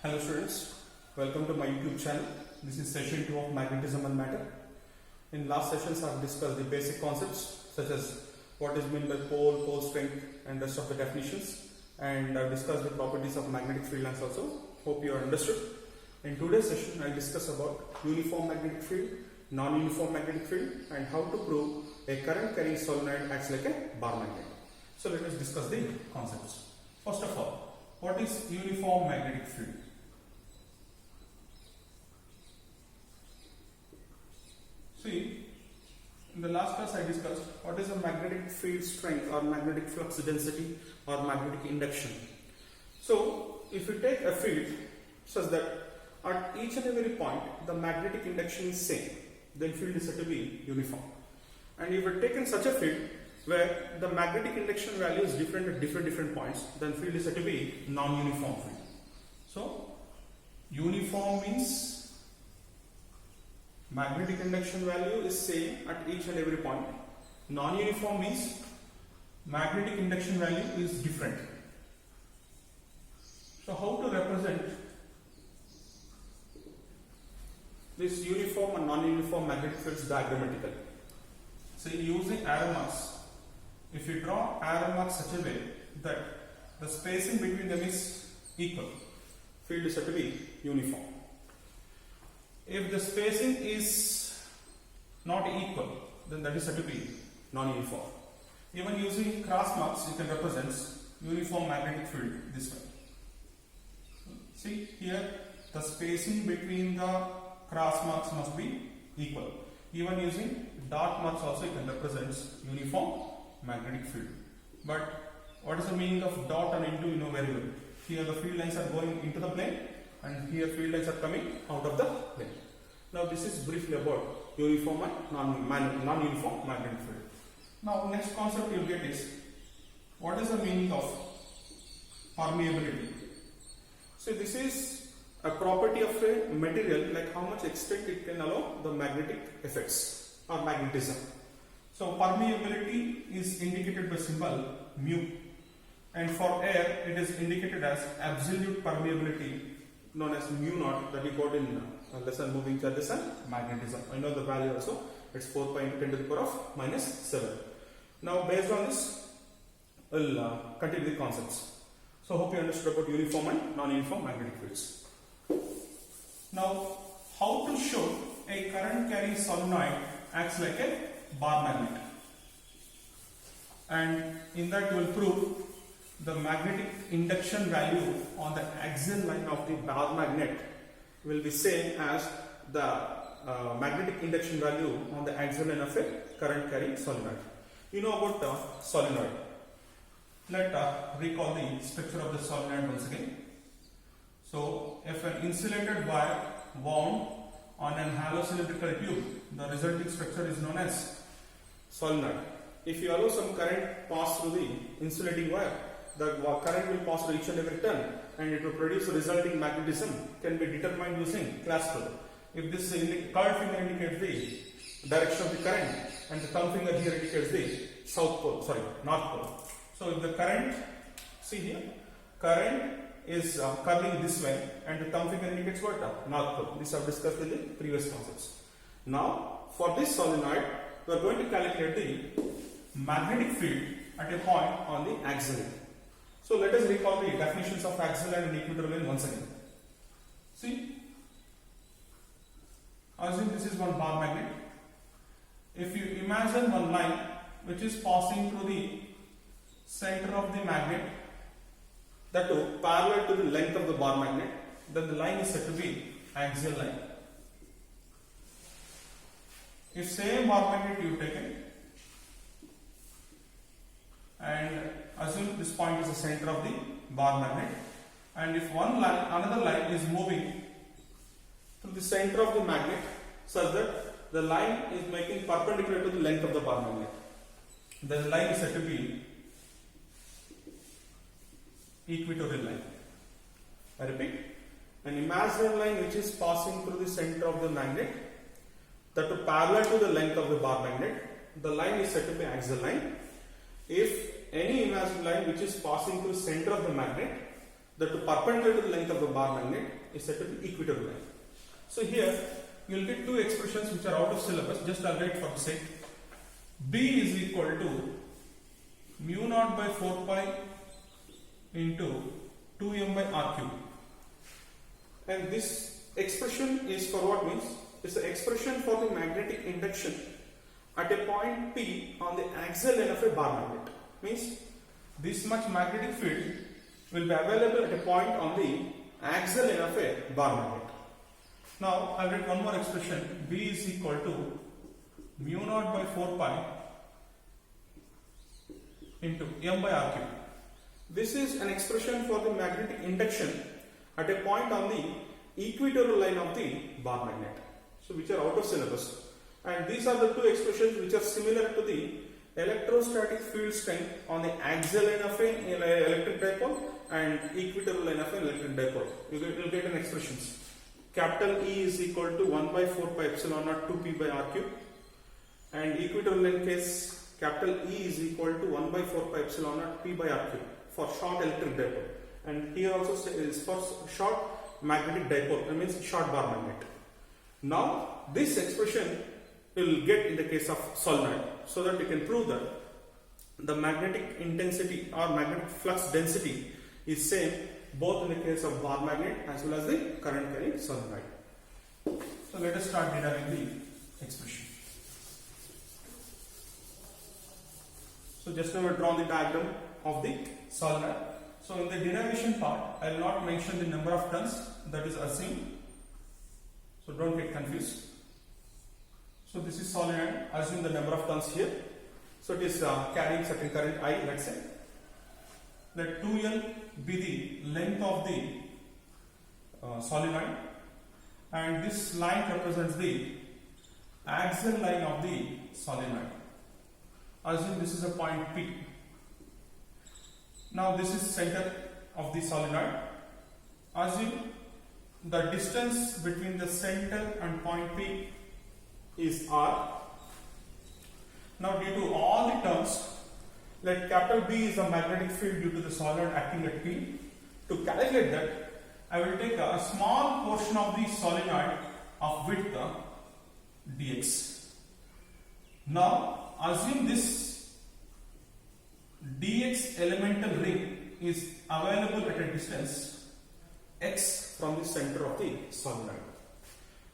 Hello students, welcome to my YouTube channel. This is session 2 of magnetism and matter. In last sessions I have discussed the basic concepts such as what is meant by pole strength and rest of the definitions, and I have discussed the properties of magnetic field lines also. Hope you are understood. In today's session I will discuss about uniform magnetic field, non-uniform magnetic field, and how to prove a current carrying solenoid acts like a bar magnet. So let us discuss the concepts. First of all, what is uniform magnetic field? See, in the last class I discussed what is a magnetic field strength or magnetic flux density or magnetic induction. So, if you take a field such that at each and every point the magnetic induction is same, then field is said to be uniform. And if you have taken such a field where the magnetic induction value is different at different points, then field is said to be non-uniform field. So, uniform means magnetic induction value is same at each and every point. Non-uniform means magnetic induction value is different. So how to represent this uniform and non-uniform magnetic fields diagrammatically? So using arrow marks, if you draw arrow marks such a way that the spacing between them is equal, field is said to be uniform. If the spacing is not equal, then that is said to be non-uniform. Even using cross marks, you can represent uniform magnetic field this way. See here, the spacing between the cross marks must be equal. Even using dot marks also you can represent uniform magnetic field. But what is the meaning of dot and into, you know very well. Here the field lines are going into the plane, and here field lines are coming out of the plane. Now this is briefly about uniform and non-uniform magnetic field. Now next concept you will get is what is the meaning of permeability. So this is a property of a material, like how much extent it can allow the magnetic effects or magnetism. So permeability is indicated by symbol mu, and for air it is indicated as absolute permeability known as mu naught, that we got in lesson moving charges and magnetism. I know the value also, it's 4 × 10 to the power of -7. Now based on this we'll continue the concepts. So hope you understood about uniform and non-uniform magnetic fields. Now how to show a current carrying solenoid acts like a bar magnet, and in that we will prove the magnetic induction value on the axial line of the bar magnet will be same as the magnetic induction value on the axial line of a current carrying solenoid. You know about solenoid. Let recall the structure of the solenoid once again. So if an insulated wire wound on an hollow cylindrical tube, the resulting structure is known as solenoid. If you allow some current pass through the insulating wire, the current will pass through each and every turn, and it will produce the resulting magnetism can be determined using class curve. If this curved finger indicates the direction of the current, and the thumb finger here indicates the north pole. So if the current, see here, current is curving this way, and the thumb finger indicates what? North pole. This I have discussed in the previous concepts. Now for this solenoid, we are going to calculate the magnetic field at a point on the axial line. So let us recall the definitions of axial line and equatorial line once again. See, assume this is one bar magnet. If you imagine one line which is passing through the center of the magnet, that too parallel to the length of the bar magnet, then the line is said to be axial line. If same bar magnet you taken and assume this point is the center of the bar magnet, and if another line is moving through the center of the magnet such that the line is making perpendicular to the length of the bar magnet, then the line is said to be equatorial line. I repeat, an imaginary line which is passing through the center of the magnet, that to parallel to the length of the bar magnet, the line is said to be axial line. If any imaginary line which is passing through the center of the magnet that perpendicular to the length of the bar magnet is said to be equatorial line. So here you will get two expressions which are out of syllabus. Just I'll write for the sake. B is equal to mu naught by 4 pi into 2m by r cube. And this expression is for what means? It's the expression for the magnetic induction at a point P on the axial line of a bar magnet. Means this much magnetic field will be available at a point on the axial line of a bar magnet. Now I'll write one more expression. B is equal to mu naught by 4 pi into m by r cube. This is an expression for the magnetic induction at a point on the equatorial line of the bar magnet. So which are out of syllabus. And these are the two expressions which are similar to the electrostatic field strength on the axial line of an electric dipole and equatorial line of an electric dipole. You will get an expressions. Capital E is equal to 1 by 4 pi epsilon naught 2p by r cube, and equatorial line case capital E is equal to 1 by 4 pi epsilon naught p by r cube for short electric dipole, and here also is for short magnetic dipole, that means short bar magnet. Now this expression will get in the case of solenoid, so that you can prove that the magnetic intensity or magnetic flux density is same both in the case of bar magnet as well as the current carrying solenoid. So let us start deriving the expression. So just now we have drawn the diagram of the solenoid. So in the derivation part, I will not mention the number of turns, that is assumed. So don't get confused. So this is solenoid, assume the number of turns here. So it is carrying certain current I, let's say. Let 2L be the length of the solenoid, and this line represents the axial line of the solenoid. Assume this is a point P. Now this is center of the solenoid. Assume the distance between the center and point P is R. Now due to all the terms, let capital B is the magnetic field due to the solenoid acting at P. To calculate that, I will take a small portion of the solenoid of width dx. Now assume this dx elemental ring is available at a distance x from the center of the solenoid.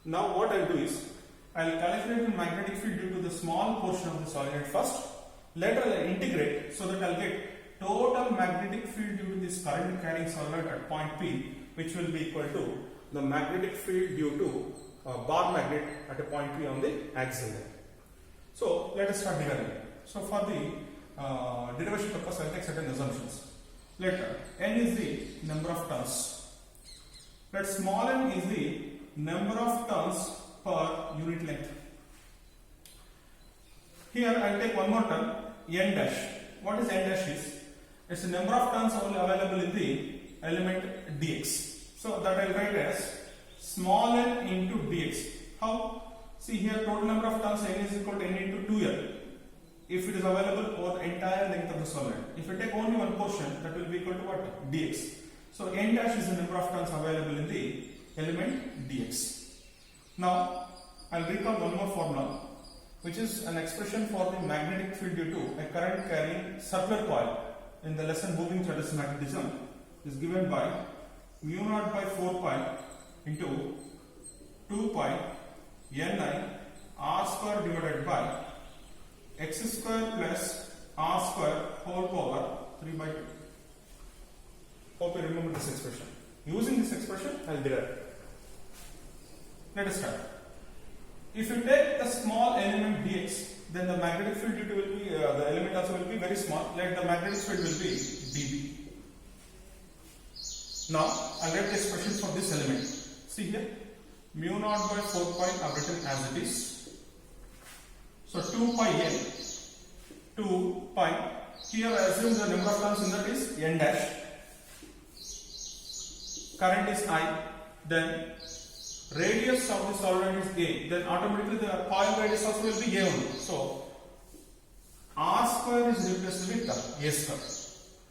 Now what I will do is, I will calculate the magnetic field due to the small portion of the solenoid first. Later I will integrate so that I will get total magnetic field due to this current carrying solenoid at point P, which will be equal to the magnetic field due to a bar magnet at a point P on the axial line. So let us start deriving. So for the derivation purpose, I will take certain assumptions. Let n is the number of turns. Let small n is the number of turns per unit length. Here I will take one more term, n dash. What is n dash is? It's the number of turns only available in the element dx. So that I will write as small n into dx. How? See here, total number of turns n is equal to n into 2l. If it is available over the entire length of the solenoid. If you take only one portion, that will be equal to what? Dx. So n dash is the number of turns available in the element dx. Now I will recall one more formula, which is an expression for the magnetic field due to a current carrying circular coil in the lesson moving charges magnetism, is given by mu naught by 4 pi into 2 pi ni r square divided by x square plus r square whole power 3 by 2. Hope you remember this expression. Using this expression, I will derive. Let us start. If you take the small element dx, then the magnetic field due to will be the element also will be very small. Let the magnetic field will be dB. Now I will write the expression for this element. See here, mu naught by 4 pi I have written as it is. So 2 pi n, 2 pi. Here I assume the number of turns in that is n dash. Current is I. Then radius of the solenoid is A, then automatically the coil radius also will be A only. So R square is replaced with A square.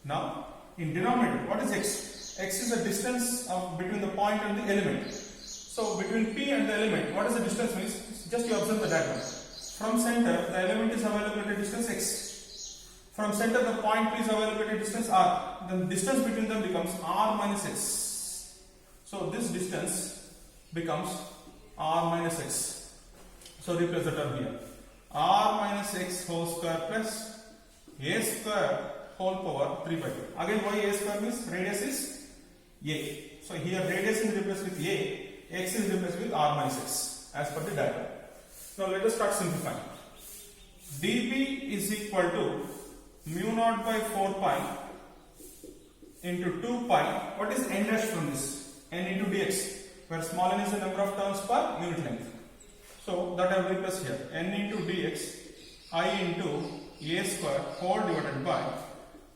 Now in denominator, what is X? X is the distance between the point and the element. So between P and the element, what is the distance means? Just you observe the diagram. From center, the element is available at a distance x. From center, the point P is available at a distance r. Then distance between them becomes r minus x. So this distance becomes r minus x. So replace the term here. R minus x whole square plus a square whole power 3 by 2. Again, why a square means radius is a. So here radius is replaced with a, x is replaced with r minus x as per the diagram. Now let us start simplifying. dB is equal to mu naught by 4 pi into 2 pi. What is n dash from this? N into dx, where small n is the number of turns per unit length. So that I will replace here. N into dx, I into a square whole divided by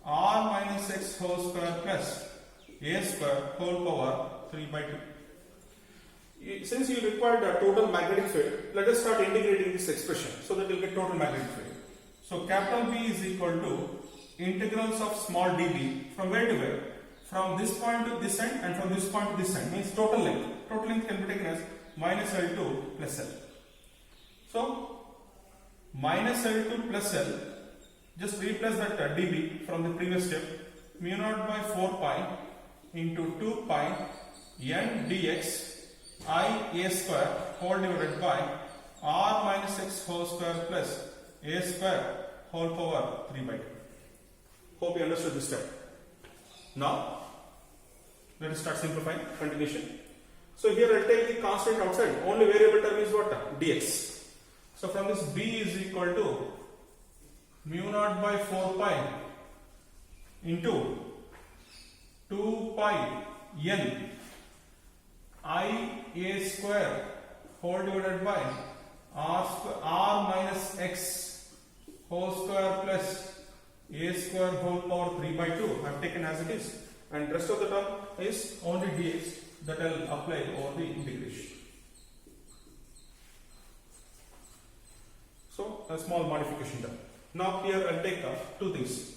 r minus x whole square plus a square whole power 3 by 2. Since you required a total magnetic field, let us start integrating this expression so that you will get total magnetic field. So capital B is equal to integrals of small dB from where to where? From this point to this end and from this point to this end, means total length. Total length can be taken as minus L2 plus L. So minus L2 plus L, just replace that dB from the previous step, mu naught by 4 pi into 2 pi n dx I a square whole divided by r minus x whole square plus a square whole power 3 by 2. Hope you understood this step. Now let us start simplifying. Continuation. So here I will take the constant outside. Only variable term is what? Dx. So from this b is equal to mu naught by 4 pi into 2 pi n I a square whole divided by r minus x whole square plus a square whole power 3 by 2. I have taken as it is, and rest of the term is only dx that I will apply over the integration. So a small modification done. Now here I will take two things.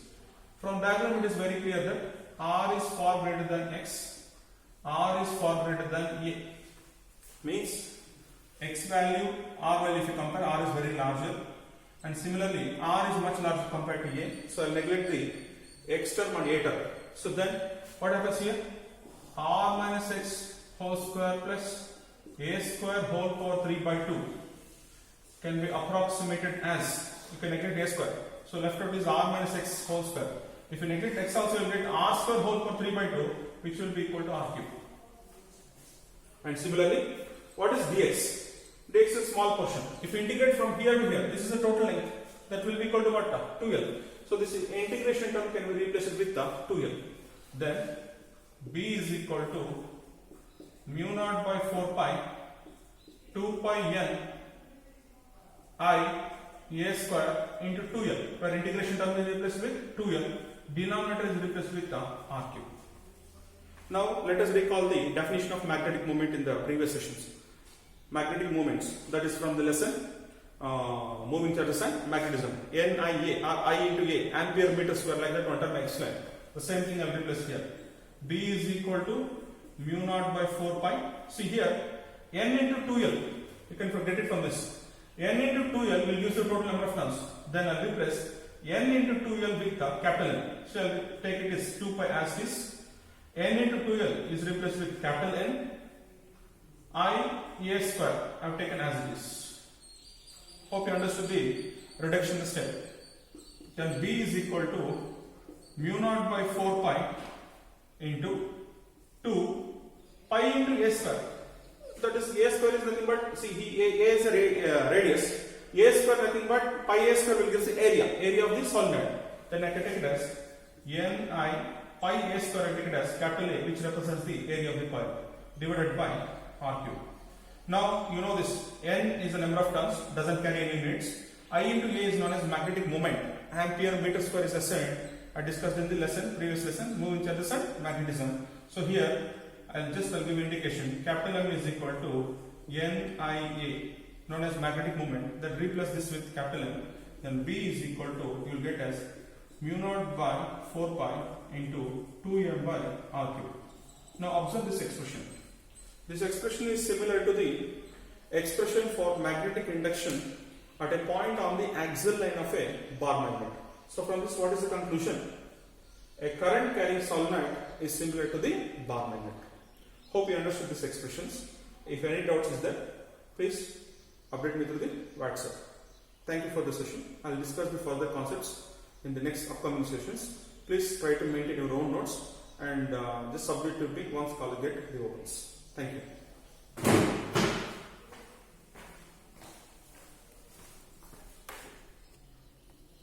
From diagram it is very clear that r is far greater than x. R is far greater than a, means x value, r value if you compare, r is very larger, and similarly r is much larger compared to a, so I will neglect the x term and a term. So then what happens here? R minus x whole square plus a square whole power 3 by 2 can be approximated as, you can neglect a square, so left out is r minus x whole square. If you neglect x also, you will get r square whole power 3 by 2, which will be equal to r cube. And similarly, what is dx? Dx is small portion. If you integrate from here to here, this is the total length, that will be equal to what? 2l. So this integration term can be replaced with the 2l. Then b is equal to mu naught by 4 pi 2 pi n I a square into 2l, where integration term is replaced with 2l, denominator is replaced with the r cube. Now let us recall the definition of magnetic moment in the previous sessions. Magnetic moments, that is from the lesson moving charges and magnetism. NIA or I into A, ampere meter square, like that one term I explained. The same thing I will replace here. B is equal to mu naught by 4 pi. See here, n into 2l, you can get it from this. N into 2l will give you the total number of turns. Then I will replace n into 2l with the capital N. So I will take it as 2 pi as this. N into 2l is replaced with capital N. I a square I have taken as it is. Hope you understood the reduction step. Then B is equal to mu naught by 4 pi into 2 pi into a square. That is, a square is nothing but, see, a is a radius. A square nothing but pi a square will give the area of the solenoid. Then I can take it as n I pi a square, I take it as capital A, which represents the area of the coil, divided by r cube. Now you know this, n is the number of turns, doesn't carry any units. I into A is known as magnetic moment. Ampere meter square is assigned. I discussed in the previous lesson, moving charges and magnetism. So here I'll give indication. Capital M is equal to NIA, known as magnetic moment. Then replace this with capital M. Then B is equal to, you will get as mu naught by 4 pi into 2m by r cube. Now observe this expression. This expression is similar to the expression for magnetic induction at a point on the axial line of a bar magnet. So from this, what is the conclusion? A current carrying solenoid is similar to the bar magnet. Hope you understood these expressions. If any doubts is there, please update me through the WhatsApp. Thank you for the session. I will discuss the further concepts in the next upcoming sessions. Please try to maintain your own notes and just submit to me once college get reopens. Thank you.